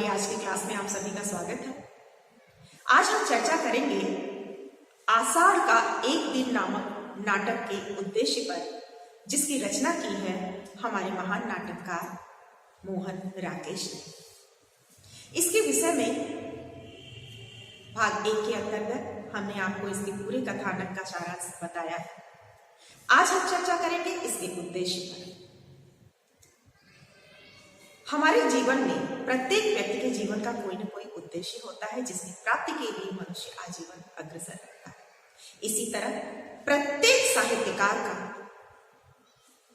हमारी आज की क्लास में आप सभी का स्वागत है। आज हम चर्चा करेंगे आषाढ़ का एक दिन नामक नाटक के उद्देश्य पर, जिसकी रचना की है हमारे महान नाटककार मोहन राकेश ने। इसके विषय में भाग 1 के अंतर्गत हमने आपको इसके पूरे कथानक का सारांश बताया है। आज हम चर्चा करेंगे इसके उद्देश्य पर। हमारे जीवन में प्रत्येक व्यक्ति के जीवन का कोई न कोई उद्देश्य होता है, जिसकी प्राप्ति के लिए मनुष्य आजीवन अग्रसर रहता है। इसी तरह प्रत्येक साहित्यकार का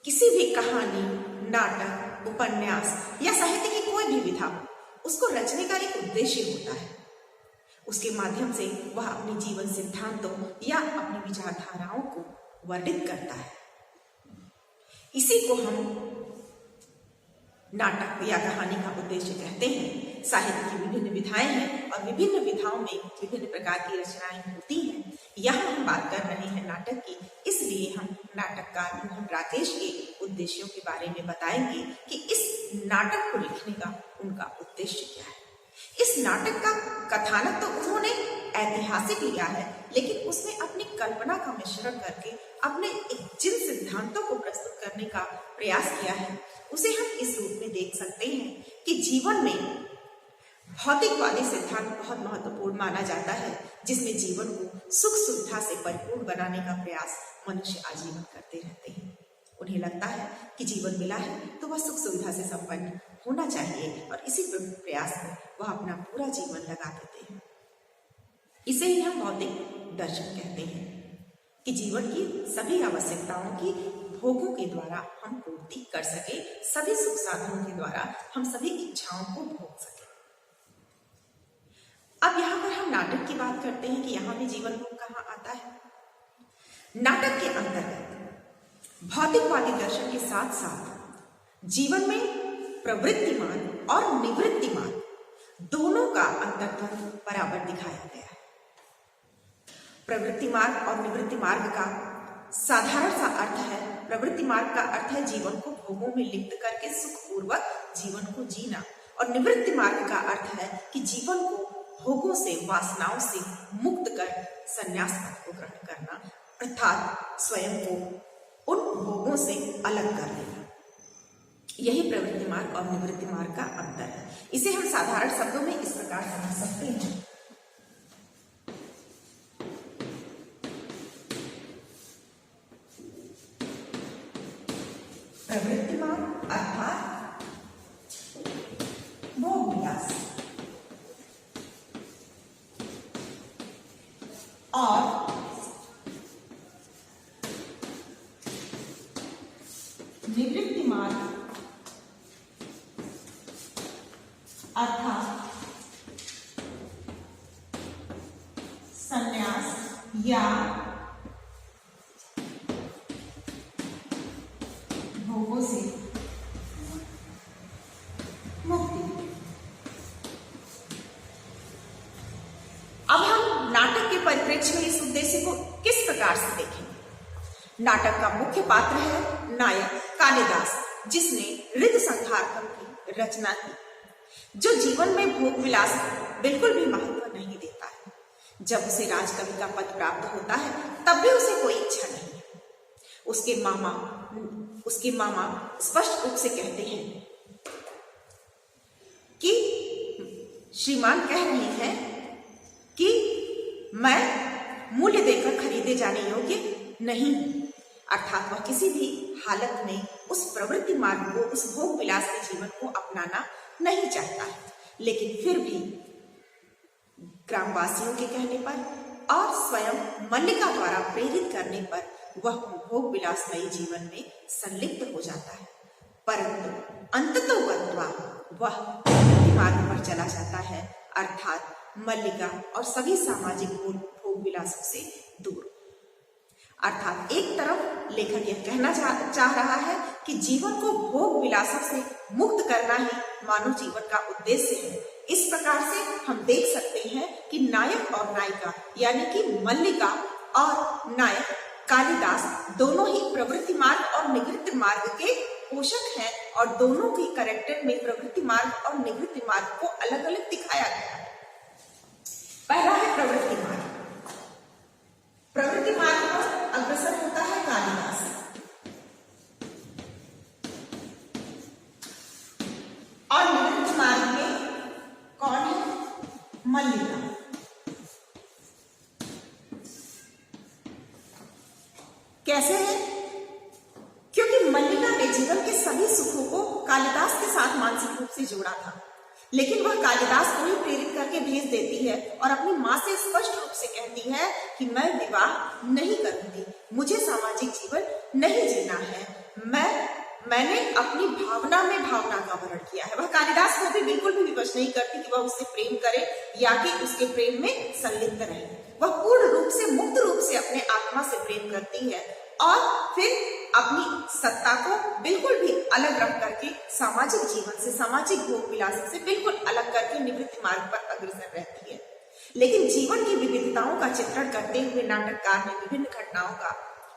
किसी भी कहानी, नाटक, उपन्यास या साहित्य की कोई भी विधा, उसको रचने का एक उद्देश्य होता है। उसके माध्यम से वह अपने जीवन सिद्धांतों या अपनी विचारधाराओं को वर्णित करता है। इसी को हम नाटक या कहानी का उद्देश्य कहते हैं। साहित्य की विभिन्न विधाएं हैं और विभिन्न विधाओं में विभिन्न प्रकार की रचनाएं होती हैं। यहाँ हम बात कर रहे हैं नाटक की, इसलिए हम नाटककार मोहन राकेश के उद्देश्यों के बारे में बताएंगे कि इस नाटक को लिखने का उनका उद्देश्य क्या है। इस नाटक का कथानक तो उन्होंने ऐतिहासिक लिया है, लेकिन उसमें अपनी कल्पना का मिश्रण करके अपने जिन सिद्धांतों को प्रस्तुत करने का प्रयास किया है, उसे हम इस रूप में देख सकते हैं कि जीवन में भौतिकवादी सिद्धांत बहुत महत्वपूर्ण माना जाता है, जिसमें जीवन को सुख सुविधा से परिपूर्ण बनाने का प्रयास मनुष्य आजीवन करते रहते हैं। उन्हें लगता है कि जीवन मिला है तो वह सुख सुविधा से संपन्न होना चाहिए और इसी प्रयास में वह अपना पूरा जीवन लगा देते हैं। इसे ही हम भौतिक दर्शन कहते हैं कि जीवन की सभी आवश्यकताओं की भोगों के द्वारा हम पूर्ति कर सके, सभी सुख साधनों के द्वारा हम सभी इच्छाओं को भोग सके। अब यहाँ पर हम नाटक की बात करते हैं कि यहाँ भी जीवन भोग कहाँ आता है। नाटक के अंतर्गत भौतिकवादी दर्शन के साथ साथ जीवन में प्रवृत्तिमान और निवृत्तिमान दोनों का अंतर्गत बराबर दिखाया गया है। प्रवृत्ति मार्ग और निवृत्ति मार्ग का साधारण सा अर्थ है, प्रवृत्ति मार्ग का अर्थ है जीवन को भोगों में लिप्त करके सुखपूर्वक जीवन को जीना, और निवृत्ति मार्ग का अर्थ है कि जीवन को भोगों से, वासनाओं से मुक्त कर संन्यास पथ को ग्रहण करना, अर्थात स्वयं को उन भोगों से अलग कर लेना। यही प्रवृत्ति मार्ग और निवृत्ति मार्ग का अंतर है। इसे हम साधारण शब्दों में इस प्रकार समझ सकते हैं। प्रवृत्ति मार्ग अर्थात भोग विलास, और निवृत्ति मार्ग अर्थात संन्यास या भोगों से मुक्ति। अब हम नाटक के परिप्रेक्ष्य में इस उद्देश्य को किस प्रकार से देखेंगे। नाटक का मुख्य पात्र है नायक कालिदास, जिसने ऋतु संहारकम की रचना की, जो जीवन में भोग विलास बिल्कुल भी महत्व नहीं देता है। जब उसे राजकवि का पद प्राप्त होता है तब भी उसे कोई इच्छा नहीं है। उसके मामा स्पष्ट रूप से कहते हैं कि श्रीमान कह रहे हैं कि मैं मूल्य देकर खरीदे जाने योग्य नहीं, अर्थात वह किसी भी हालत में उस प्रवृत्ति मार्ग को, उस भोग विलास के जीवन को अपनाना नहीं चाहता है। लेकिन फिर भी ग्रामवासियों के कहने पर और स्वयं मल्लिका द्वारा प्रेरित करने पर वह भोग विलासमयी जीवन में संलिप्त हो जाता है, परंतु अंततोगत्वा वह मार्ग पर चला जाता है, अर्थात मल्लिका और सभी सामाजिक भोग विलासों से दूर। अर्थात एक तरफ लेखक यह कहना चाह रहा है कि जीवन को भोग विलासों से मुक्त करना ही मानव जीवन का उद्देश्य है। इस प्रकार से हम देख सकते हैं कि नायक और नायिका, यानी कि मल्लिका और नायक कालिदास, दोनों ही प्रवृत्ति मार्ग और निवृत्ति मार्ग के पोषक हैं और दोनों के कैरेक्टर में प्रवृत्ति मार्ग और निवृत्ति मार्ग को अलग अलग दिखाया गया है। पहला है प्रवृत्ति मार्ग। प्रवृत्ति मार्ग पर अग्रसर होता है कालिदास और निवृत्ति मार्ग में कौन है? मल्लिका। कैसे है? क्योंकि मल्लिका ने जीवन के सभी सुखों को कालिदास के साथ मानसिक रूप से जोड़ा था, लेकिन वह कालिदास को ही प्रेरित करके भेज देती है और अपनी माँ से स्पष्ट रूप से कहती है कि मैं विवाह नहीं करूंगी, मुझे सामाजिक जीवन नहीं जीना है। मैंने अपनी भावना में भावना का वर्ण किया है। वह कालिदास को भी बिल्कुल भी विवश नहीं करती कि वह उससे प्रेम करे या कि उसके प्रेम में संलिप्त रहे। वह पूर्ण रूप से मुक्त रूप से अपने आत्मा से प्रेम करती है और फिर अपनी सत्ता को बिल्कुल भी अलग रख करके सामाजिक जीवन से, सामाजिक भोग विलास से बिल्कुल अलग करके निवृत्ति मार्ग पर अग्रसर रहती है। लेकिन जीवन की विविधताओं का चित्रण करते हुए नाटककार ने विभिन्न घटनाओं का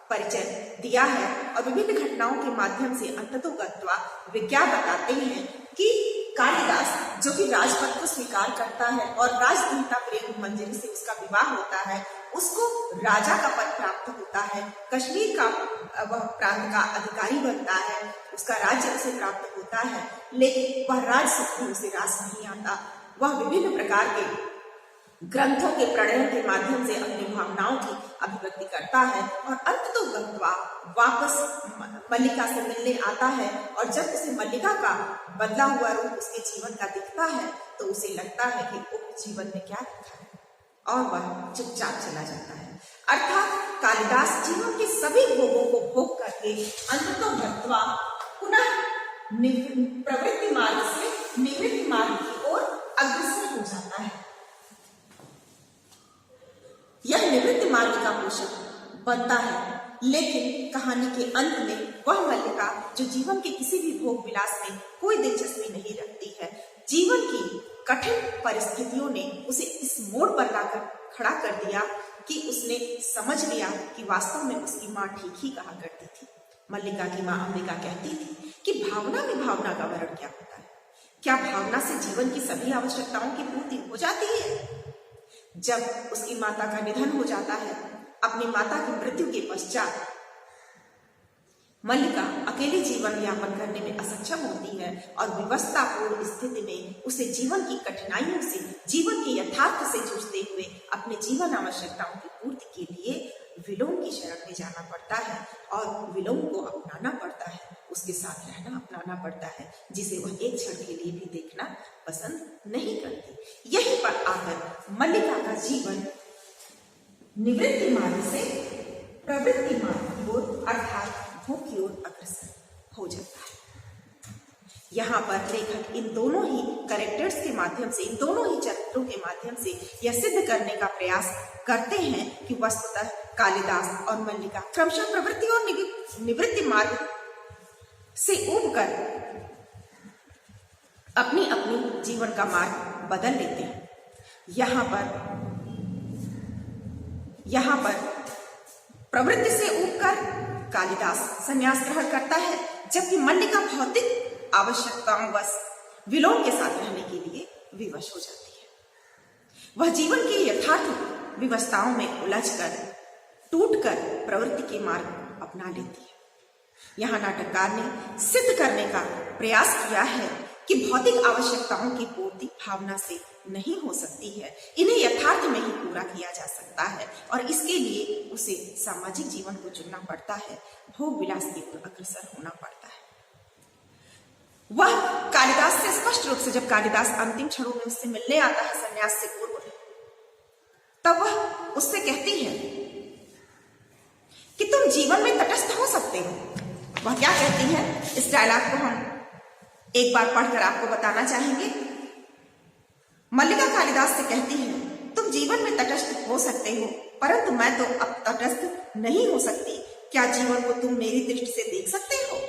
परिचय दिया है और विभिन्न घटनाओं के माध्यम से अंततोगत्वा वे क्या बताते हैं कि कालिदास जो कि राजपद को स्वीकार करता है और राजदुहिता प्रेम मंजरी से उसका विवाह होता है, उसको राजा का पद प्राप्त होता है, कश्मीर का वह प्रांत का अधिकारी बनता है, उसका राज्य उसे प्राप्त होता है, लेकिन वह राज सुख में उसे रास नहीं आता। वह विभिन्न प्रकार के ग्रंथों के प्रणयन के माध्यम से अपनी भावनाओं की अभिव्यक्ति करता है और अंततोगत्वा वापस मल्लिका से मिलने आता है और जब उसे मल्लिका का बदला हुआ रूप उसके जीवन का दिखता है तो उसे लगता है कि उप जीवन में क्या रखा है और वह चुपचाप चला जाता है। अर्थात कालिदास जीवन के सभी भोगों को भोग करके अंततोगत्वा पुनः प्रवृत्ति मार्ग से निवृत्ति मार्ग की ओर अग्रसर हो जाता है। यह निवृत्ति मार्ग का पोषक बनता है, लेकिन कहानी के अंत में वह मल्लिका जो जीवन के किसी भी भोग विलास में कोई दिलचस्पी नहीं रखती है, जीवन की कठिन परिस्थितियों ने उसे इस मोड़ पर लाकर खड़ा कर दिया कि उसने समझ लिया कि वास्तव में उसकी माँ ठीक ही कहा करती थी। मल्लिका की माँ अंबिका कहती थी कि भावना में भावना का वर्ण क्या होता है? क्या भावना से जीवन की सभी आवश्यकताओं की पूर्ति हो जाती है? जब उसकी माता का निधन हो जाता है, अपनी माता की मृत्यु के पश्चात मल्लिका अकेले जीवन यापन करने में असक्षम होती है और विवशतापूर्ण स्थिति में उसे जीवन की कठिनाइयों से, जीवन के यथार्थ से जूझते हुए अपने जीवन आवश्यकताओं की पूर्ति के लिए विलोम की शरण में जाना पड़ता है और विलोम को अपनाना पड़ता है, उसके साथ रहना अपनाना पड़ता है, जिसे वह एक क्षण के लिए भी देखना पसंद नहीं करती। यहीं पर आकर मल्लिका का जीवन निवृत्ति मार्ग से प्रवृत्ति मार्ग की ओर अर्थात भोग की ओर अग्रसर हो जाता है। यहाँ पर लेखक इन दोनों ही कैरेक्टर्स के माध्यम से, इन दोनों ही चरित्रों के माध्यम से यह सिद्ध करने का प्रयास करते हैं कि वस्तुतः कालिदास और मल्लिका क्रमशः प्रवृत्ति और निवृत्ति मार्ग से उबकर अपनी अपनी जीवन का मार्ग बदल लेते हैं। यहाँ पर प्रवृत्ति से उबकर कालिदास संन्यास ग्रहण करता है, जबकि मल्लिका भौतिक आवश्यकताओं बस विलोम के साथ रहने के लिए विवश हो जाती है। वह जीवन की यथार्थ विवशताओं में उलझकर, टूटकर प्रवृत्ति के मार्ग अपना लेती है। यहाँ नाटककार ने सिद्ध करने का प्रयास किया है कि भौतिक आवश्यकताओं की पूर्ति भावना से नहीं हो सकती है, इन्हें यथार्थ में ही पूरा किया जा सकता है और इसके लिए उसे सामाजिक जीवन को चुनना पड़ता है, भोग विलास की ओर अग्रसर होना पड़ता है। वह कालिदास से स्पष्ट रूप से, जब कालिदास अंतिम क्षणों में उससे मिलने आता है संन्यास से पूर्व, तब वह उससे कहती है कि तुम जीवन में तटस्थ हो सकते हो। वह क्या कहती है, इस डायलॉग को हम एक बार पढ़कर आपको बताना चाहेंगे। मल्लिका कालिदास से कहती है, तुम जीवन में तटस्थ हो सकते हो, परंतु मैं तो अब तटस्थ नहीं हो सकती। क्या जीवन को तुम मेरी दृष्टि से देख सकते हो?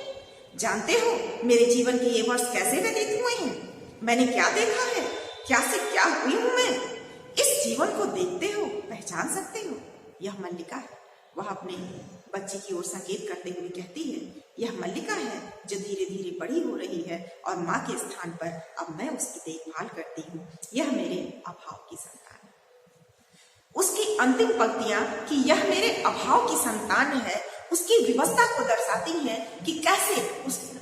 जानते हो मेरे जीवन के ये वर्ष कैसे व्यतीत हुए हैं? मैंने क्या देखा है, क्या से क्या हुई हूं मैं? इस जीवन को देखते हो, पहचान सकते हो? यह मल्लिका है। वह अपने बच्चे की ओर संकेत करते हुए कहती है, यह मल्लिका है जो धीरे धीरे बड़ी हो रही है और माँ के स्थान पर अब मैं उसकी देखभाल करती हूँ। यह मेरे अभाव की संतान है। उसकी अंतिम पंक्तियां कि यह मेरे अभाव की संतान है उसकी विवस्था को दर्शाती है कि कैसे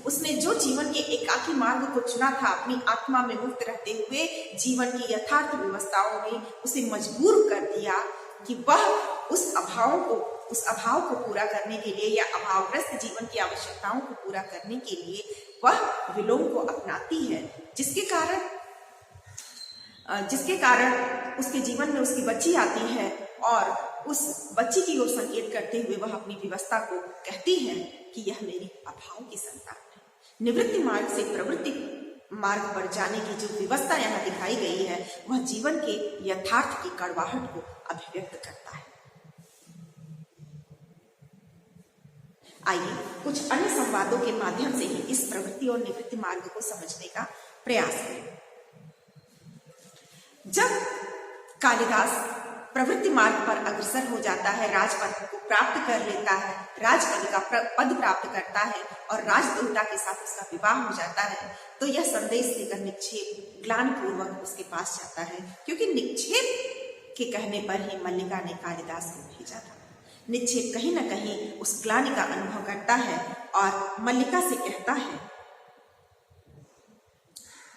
उसने जो जीवन के एकाकी मार्ग को चुना था, अपनी आत्मा में मुक्त रहते हुए जीवन की यथार्थ व्यवस्थाओं ने उसे मजबूर कर दिया कि वह उस अभाव को पूरा करने के लिए या अभावग्रस्त जीवन की आवश्यकताओं को पूरा करने के लिए वह विलोम को अपनाती है, जिसके कारण उसके जीवन में उसकी बच्ची आती है और उस बच्ची की ओर संकेत करते हुए वह अपनी व्यवस्था को कहती है कि यह मेरी अभाव की संतान है। निवृत्ति मार्ग से प्रवृत्ति मार्ग पर जाने की जो व्यवस्था यहाँ दिखाई गई है वह जीवन के यथार्थ की कड़वाहट को अभिव्यक्त करता है। आइए कुछ अन्य संवादों के माध्यम से ही इस प्रवृत्ति और निवृत्ति मार्ग को समझने का प्रयास करें। जब कालिदास प्रवृत्ति मार्ग पर अग्रसर हो जाता है, राजपद को प्राप्त कर लेता है, राजपद का पद प्राप्त करता है और राजदेवता के साथ उसका विवाह हो जाता है, तो यह संदेश लेकर निक्षेप ग्लानि पूर्वक उसके पास जाता है, क्योंकि निक्षेप के कहने पर ही मल्लिका ने कालिदास को भेजा था। निक्षेप कहीं न कहीं उस ग्लानि का अनुभव करता है और मल्लिका से कहता है,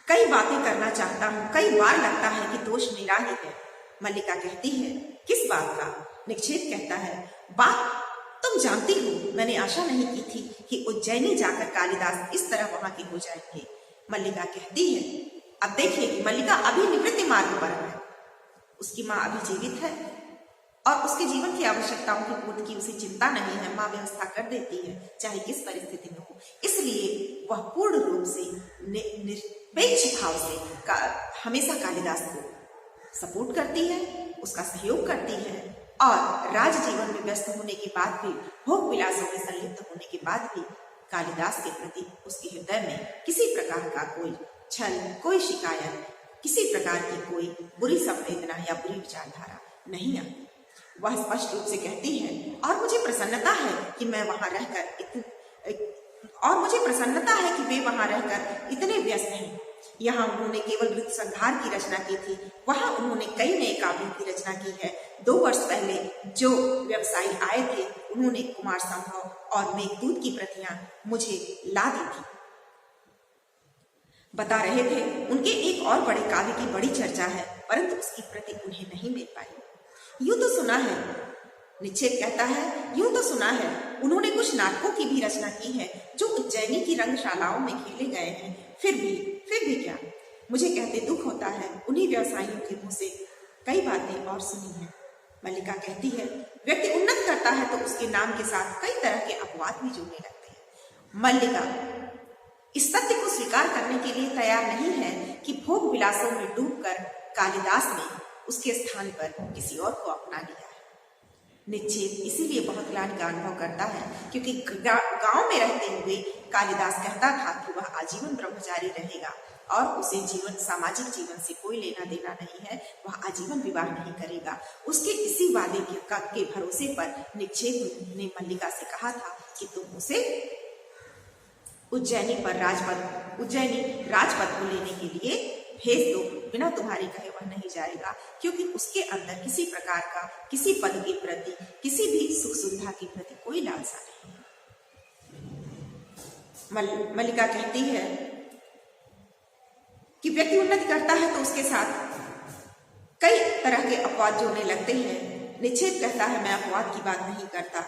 कई बातें करना चाहता हूँ, कई बार लगता है कि दोष मेरा ही है। मल्लिका कहती है, किस बात का? निक्षेप कहता है, बात तुम जानती हो, मैंने आशा नहीं की थी कि उज्जैनी जाकर कालिदास इस तरह वहां के हो जाएंगे। मल्लिका कहती है, अब देखिए कि मल्लिका अभी निवृत्ति मार्ग पर है, उसकी माँ अभी जीवित है और उसके जीवन की आवश्यकताओं की पूर्ति की उसे चिंता नहीं है। माँ व्यवस्था कर देती है चाहे किस परिस्थिति में हो, इसलिए वह पूर्ण रूप से निरपेक्ष भाव से हमेशा कालिदास को सपोर्ट करती है, उसका सहयोग करती है और राज जीवन में व्यस्त होने के बाद भी, भोग विलासों में संलिप्त होने के बाद भी कालिदास के प्रति उसके हृदय में किसी प्रकार का कोई छल, कोई शिकायत, किसी प्रकार की कोई बुरी संवेदना या बुरी विचारधारा नहीं आती। वह स्पष्ट रूप से कहती है, और मुझे प्रसन्नता है कि वे वहां रहकर इतने व्यस्त हैं। यहाँ उन्होंने केवल वृत्त संहार की रचना की थी, वहां उन्होंने कई नए काव्यों की रचना की है। 2 वर्ष पहले जो व्यवसायी आए थे उन्होंने कुमार संभव और मेघदूत की प्रतियां मुझे ला दी थी। बता रहे थे उनके एक और बड़े काव्य की बड़ी चर्चा है, परंतु उसकी प्रति उन्हें नहीं मिल पाई। यूं तो सुना है, निक्षेप कहता है, यूं तो सुना है उन्होंने कुछ नाटकों की भी रचना की है जो उज्जैनी की रंगशालाओं में खेले गए हैं। फिर भी क्या, मुझे कहते दुख होता है, उन्हीं व्यवसायियों के मुंह से कई बातें और सुनी है। मल्लिका कहती है, व्यक्ति उन्नत करता है तो उसके नाम के साथ कई तरह के अपवाद भी जुड़ने लगते हैं। मल्लिका इस सत्य को स्वीकार करने के लिए तैयार नहीं है कि भोग विलासों में डूबकर कालिदास ने उसके स्थान पर किसी और को अपना लिया है। निक्षेप इसीलिए बहुत ग्लानि का अनुभव करता है क्योंकि गांव में रहते हुए कालिदास कहता था कि वह आजीवन ब्रह्मचारी रहेगा और उसे सामाजिक जीवन से कोई लेना देना नहीं है, वह आजीवन विवाह नहीं करेगा। उसके इसी वादे के भरोसे पर निक्षेप ने मल्लिका से कहा था कि तुम उसे उज्जैनी राजपद को लेने के लिए भेज दो, बिना तुम्हारे कहे वह नहीं जाएगा, क्योंकि उसके अंदर किसी प्रकार का किसी पद के प्रति, किसी भी सुख सुविधा के प्रति कोई लालसा नहीं है। मल्लिका कहती है कि व्यक्ति उन्नति करता है तो उसके साथ कई तरह के अपवाद जोड़ने लगते हैं। निक्षेप कहता है, मैं अपवाद की बात नहीं करता।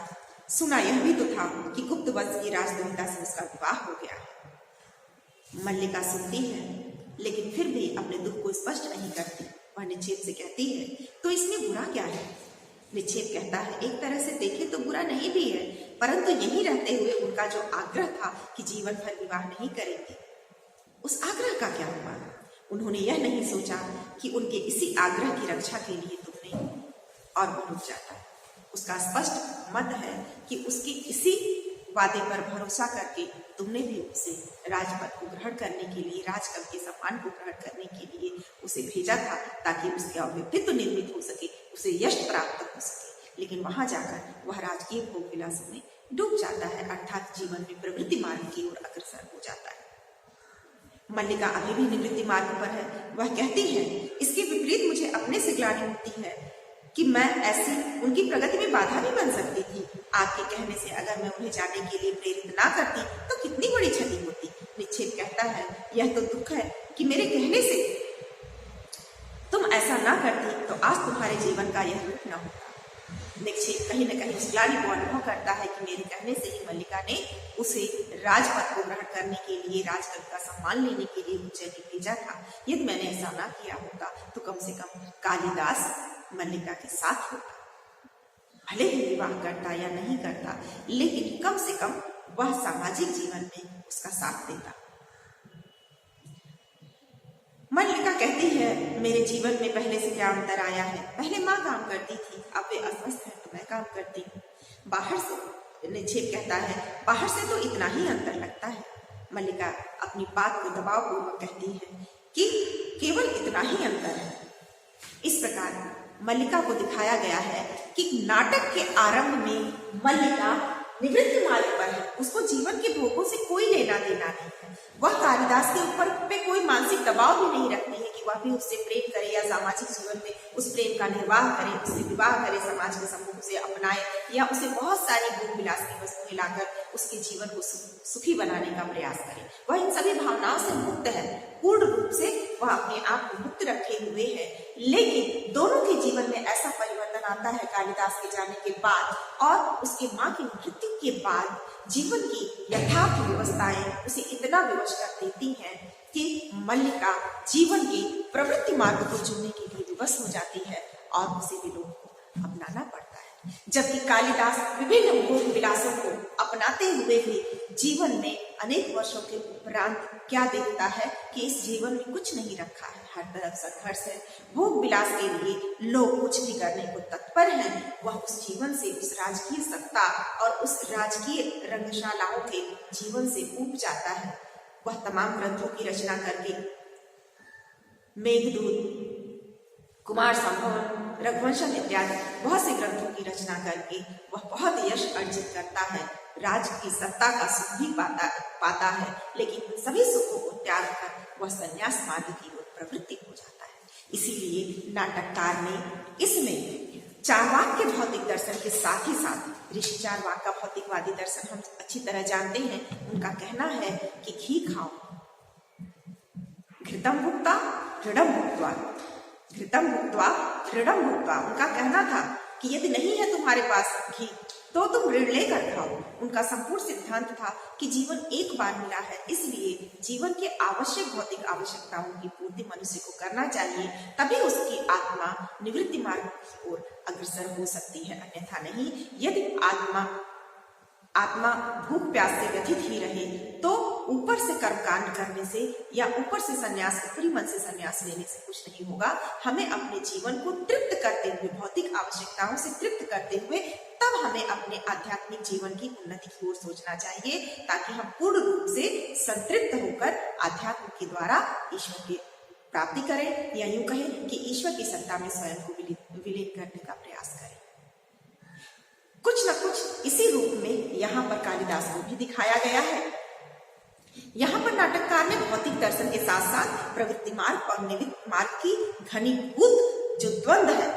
सुना यह भी तो था कि गुप्त वंश की राजदेवता से उसका विवाह हो गया है। मल्लिका सुनती है लेकिन फिर भी अपने दुख को स्पष्ट नहीं करती। वह निक्षेप से कहती है, तो इसमें बुरा क्या है? निक्षेप कहता है, एक तरह से देखे तो बुरा नहीं भी है, परंतु यहीं रहते हुए उनका जो आग्रह था कि जीवन भर विवाह नहीं करेंगे, उस आग्रह का क्या हुआ? उन्होंने यह नहीं सोचा कि उनके इसी आग्रह की रक्षा के लिए तुमने और वो रुक जाता है। उसका स्पष्ट मत है कि उसके इसी वादे पर भरोसा करके तुमने भी उसे राजपद को ग्रहण करने के लिए, राजकव के सम्मान को ग्रहण करने के लिए उसे भेजा था, ताकि उसका व्यक्तित्व निर्मित हो सके, उसे यश प्राप्त हो सके। लेकिन वहां जाकर वह राजकीय भोग विलासों में डूब जाता है, अर्थात जीवन में प्रवृत्ति मार्ग की ओर अग्रसर हो जाता है। मल्लिका अभी भी निवृत्ति मार्ग पर है। वह कहती है, इसके विपरीत मुझे अपने से ग्लानि होती है कि मैं ऐसी उनकी प्रगति में बाधा भी बन सकती थी। आपके कहने से अगर मैं उन्हें जाने के लिए प्रेरित ना करती तो कितनी बड़ी क्षति होती। निक्षेप कहता है, यह तो दुख है कि मेरे कहने से तुम ऐसा ना करती तो आज तुम्हारे जीवन का यह रूप न होता। निक्षेप कहीं न कहीं उस ग्लानि को अनुभव करता है कि मेरे कहने से ही मल्लिका ने उसे राजपद को ग्रहण करने के लिए, राजपद का सम्मान लेने के लिए उज्जैन भेजा था। यदि मैंने ऐसा ना किया होता तो कम से कम कालिदास मल्लिका के साथ होता। भले ही विवाह करता या नहीं करता, लेकिन कम से कम वह सामाजिक जीवन में उसका साथ देता। मल्लिका कहती है, मेरे जीवन में पहले से क्या अंतर आया है। पहले माँ काम करती थी, अब वे अस्वस्थ है तो मैं काम करती हूँ। बाहर से, निक्षेप कहता है, बाहर से तो इतना ही अंतर लगता है। मल्लिका अपनी बात को दबावपूर्वक कहती है कि केवल इतना ही अंतर है। इस प्रकार मल्लिका को दिखाया गया है कि नाटक के आरंभ में मल्लिका निवृत्ति मार्ग पर है। उसको जीवन के भोगों से कोई लेना देना नहीं है। वह कालिदास के ऊपर पे कोई मानसिक दबाव भी नहीं रखती है कि वह भी उससे प्रेम करे या सामाजिक जीवन में उस प्रेम का निर्वाह करे, उससे विवाह करे, समाज के सम्मुख उसे अपनाए या उसे बहुत सारी भोग विलास की वस्तुएं लाकर उसके जीवन को सुखी बनाने का प्रयास करे। वह इन सभी भावनाओं से मुक्त है, पूर्ण रूप से वह अपने आप को मुक्त रखे हुए है। लेकिन दोनों के जीवन में ऐसा परिवर्तन आता है कालिदास के जाने के बाद और उसके माँ की मृत्यु के बाद जीवन की यथार्थ व्यवस्थाएं उसे इतना विवश कर देती हैं कि मल्लिका जीवन के प्रवृत्ति मार्ग को चुनने के लिए विवश हो जाती है और उसे विलोप को अपनाना पड़ता है। जबकि कालिदास विभिन्न भोग विलासों को अपनाते हुए भी जीवन में अनेक वर्षों के उपरांत क्या देखता है कि इस जीवन में कुछ नहीं रखा है, हर तरफ संघर्ष है। भोग विलास के लिए लोग कुछ भी करने को तत्पर हैं। वह उस जीवन से, उस राजकीय सत्ता और उस राजकीय रंगशालाओं के जीवन से ऊब जाता है। वह तमाम ग्रंथों की रचना करके, मेघदूत, कुमार संभव, रघुवंशम इत्यादि बहुत से ग्रंथों की रचना करके वह बहुत यश अर्जित करता है, राज की सत्ता का सुख भी पाता है। लेकिन सभी सुखों को त्याग कर वह संन्यास मार्ग की ओर प्रवृत्ति हो जाता है। इसीलिए नाटककार ने इसमें चार्वाक के भौतिक दर्शन के साथ ही साथ ऋषि चार्वाक का भौतिकवादी दर्शन हम अच्छी तरह जानते हैं। उनका कहना है कि घी खाओ, घृतम भुक्ता ऋणम भुक्त्वा, घृतम भुक्त्वा ऋणम भुक्त्वा। उनका कहना था कि यदि नहीं है तुम्हारे पास घी तो तुम ऋण लेकर खाओ। उनका संपूर्ण सिद्धांत था कि जीवन एक बार मिला है, इसलिए जीवन के आवश्यक भौतिक आवश्यकताओं की पूर्ति मनुष्य को करना चाहिए, तभी उसकी आत्मा निवृत्ति मार्ग की ओर अग्रसर हो सकती है। अन्यथा नहीं। यदि आत्मा भूख प्यास से व्यथित ही रहे तो ऊपर से कर्मकांड करने से या ऊपर से संन्यास, ऊपरी मन से संन्यास लेने से कुछ नहीं होगा। हमें अपने जीवन को तृप्त करते हुए, भौतिक आवश्यकताओं से तृप्त करते हुए, तब हमें अपने आध्यात्मिक जीवन की उन्नति की ओर सोचना चाहिए, ताकि हम पूर्ण रूप से संतृप्त होकर आध्यात्म के द्वारा ईश्वर की प्राप्ति करें, या यूं कहें कि ईश्वर की सत्ता में स्वयं को विलीन करने का प्रयास करें। कुछ न कुछ इसी रूप में यहाँ पर कालिदास को भी दिखाया गया है। यहाँ पर नाटककार ने भौतिक दर्शन के साथ साथ प्रवृत्ति मार्ग और निवृत्ति मार्ग की घनीभूत जो द्वंद्व है,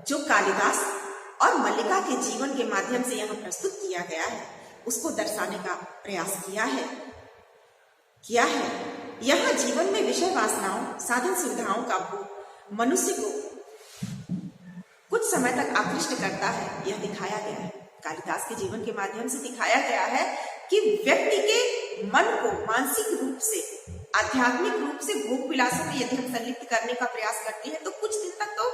जो कालिदास और मल्लिका के जीवन के माध्यम से यहाँ प्रस्तुत किया गया है, उसको दर्शाने का प्रयास किया है। यहाँ जीवन में विषय वासनाओं, साधन सुविधाओं का भोग मनुष्य को कुछ समय तक आकृष्ट करता है, यह दिखाया गया है। कालिदास के जीवन के माध्यम से दिखाया गया है कि व्यक्ति के मन को मानसिक रूप से, आध्यात्मिक रूप से भोग विलासों में यदि हम संलिप्त करने का प्रयास करते हैं तो कुछ दिन तक तो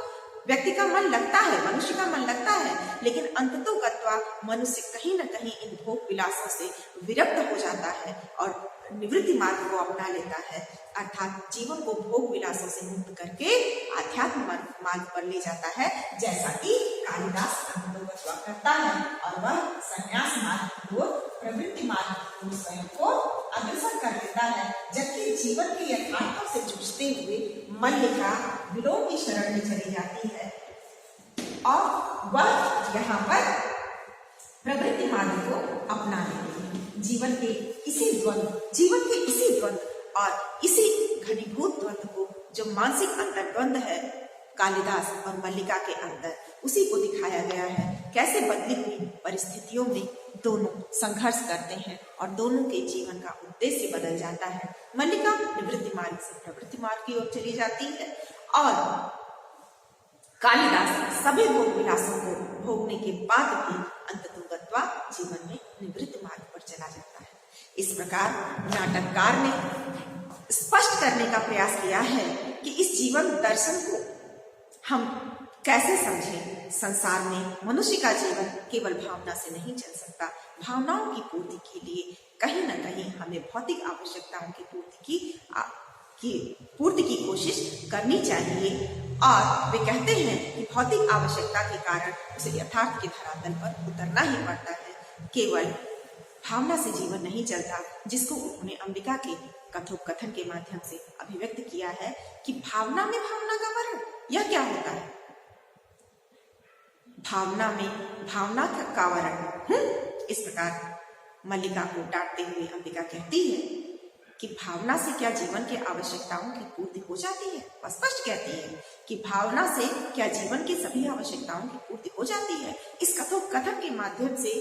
व्यक्ति का मन लगता है, मनुष्य का मन लगता है, लेकिन अंततोगत्वा मनुष्य कहीं न कहीं इन भोग विलासों से विरक्त हो जाता है और निवृत्ति मार्ग को अपना लेता है, अर्थात जीवन को भोग विलासों से मुक्त करके आध्यात्म मार्ग पर ले जाता है, जैसा कि कालिदास अंततोगत्वा करता है। और वह संन्यास मार्ग की ओर, प्रवृत्ति मार्ग की ओर स्वयं को अग्रसर कर देता है, जबकि जीवन के यथार्थों से जूझते हुए मल्लिका विलोम की शरण में चली जाती है और वह यहाँ पर प्रवृत्ति मार्ग को अपनाने लगे। जीवन के इसी द्वंद्व और इसी घनीभूत द्वंद्व को, जो मानसिक अंतर्द्वंद है कालिदास और मल्लिका के अंदर, उसी को दिखाया गया है। कैसे बदली हुई परिस्थितियों में दोनों संघर्ष करते हैं और दोनों के जीवन का उद्देश्य बदल जाता है। मल्लिका निवृत्ति मार्ग से प्रवृत्ति मार्ग की ओर चली जाती है और कालिदास सभी भोग विलासों को भोगने के बाद भी अंततः गत्वा जीवन में निवृत्ति मार्ग पर चला जाता है। इस प्रकार नाटककार ने स्पष्ट करने का प्रयास किया है कि इस जीवन दर्शन को हम कैसे समझें। संसार में मनुष्य का जीवन केवल भावना से नहीं चल सकता। भावनाओं की पूर्ति के लिए कहीं न कहीं हमें भौतिक आवश्यकताओं की पूर्ति की कोशिश करनी चाहिए। और वे कहते हैं कि भौतिक आवश्यकता के कारण उसे यथार्थ के धरातल पर उतरना ही पड़ता है। केवल भावना से जीवन नहीं चलता, जिसको उन्होंने अंबिका के कथोपकथन के माध्यम से अभिव्यक्त किया है कि भावना में भावना का वर्ण, यह क्या होता है? भावना में भावना का वर्ण। इस प्रकार मल्लिका को डांटते हुए अंबिका कहती है कि भावना से क्या जीवन के आवश्यकताओं की पूर्ति हो जाती है? वह स्पष्ट कहती है कि भावना से क्या जीवन की सभी आवश्यकताओं की पूर्ति हो जाती है। इस कथोपकथन के माध्यम से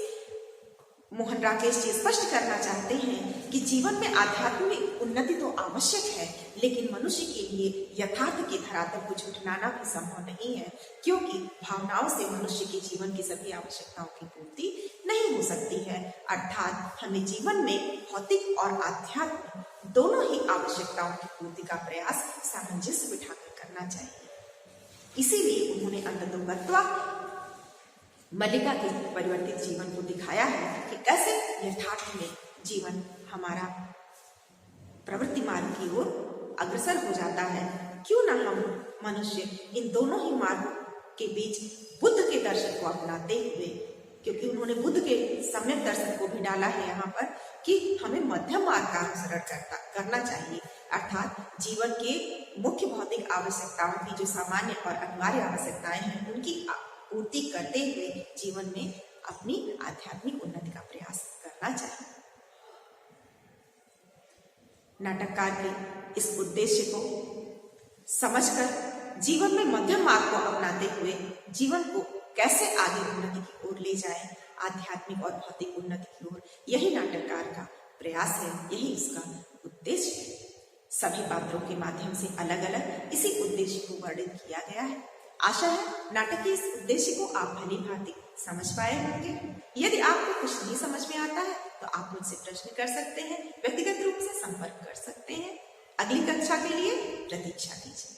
मोहन राकेश जी स्पष्ट करना चाहते हैं कि जीवन में आध्यात्मिक उन्नति तो आवश्यक है, लेकिन मनुष्य के लिए यथार्थ के धरातल को झुठलाना भी संभव नहीं है, क्योंकि भावनाओं से मनुष्य के जीवन की सभी आवश्यकताओं की पूर्ति नहीं हो सकती है। अर्थात हमें जीवन में भौतिक और आध्यात्मिक दोनों ही आवश्यकताओं की पूर्ति का प्रयास सामंजस्य बिठाकर करना चाहिए। इसीलिए उन्होंने अंततः गत्वा मल्लिका के परिवर्तित जीवन को दिखाया है कि कैसे यथार्थ में जीवन हमारा प्रवृत्ति मार्ग की ओर अग्रसर हो जाता है। क्यों ना हम मनुष्य इन दोनों ही मार्ग के बीच बुद्ध के दर्शन को अपनाते हुए, क्योंकि उन्होंने बुद्ध के सम्यक दर्शन को भी डाला है यहाँ पर, कि हमें मध्यम मार्ग का अनुसरण करना चाहिए। अर्थात जीवन के मुख्य भौतिक आवश्यकताओं की जो सामान्य और अनिवार्य आवश्यकताएं हैं, उनकी पूर्ति करते हुए जीवन में अपनी आध्यात्मिक उन्नति का प्रयास करना चाहिए। नाटककार के इस उद्देश्य को समझकर जीवन में मध्यम मार्ग को अपनाते हुए जीवन को कैसे आगे उन्नति की ओर ले जाए, आध्यात्मिक और भौतिक उन्नति की ओर, यही नाटककार का प्रयास है, यही इसका उद्देश्य है। सभी पात्रों के माध्यम से अलग अलग इसी उद्देश्य को वर्णित किया गया है। आशा है नाटक के इस उद्देश्य को आप भली भांति समझ पाए होंगे। यदि आपको कुछ नहीं समझ में आता है तो आप मुझसे प्रश्न कर सकते हैं, व्यक्तिगत रूप से संपर्क कर सकते हैं। अगली कक्षा के लिए प्रतीक्षा कीजिए।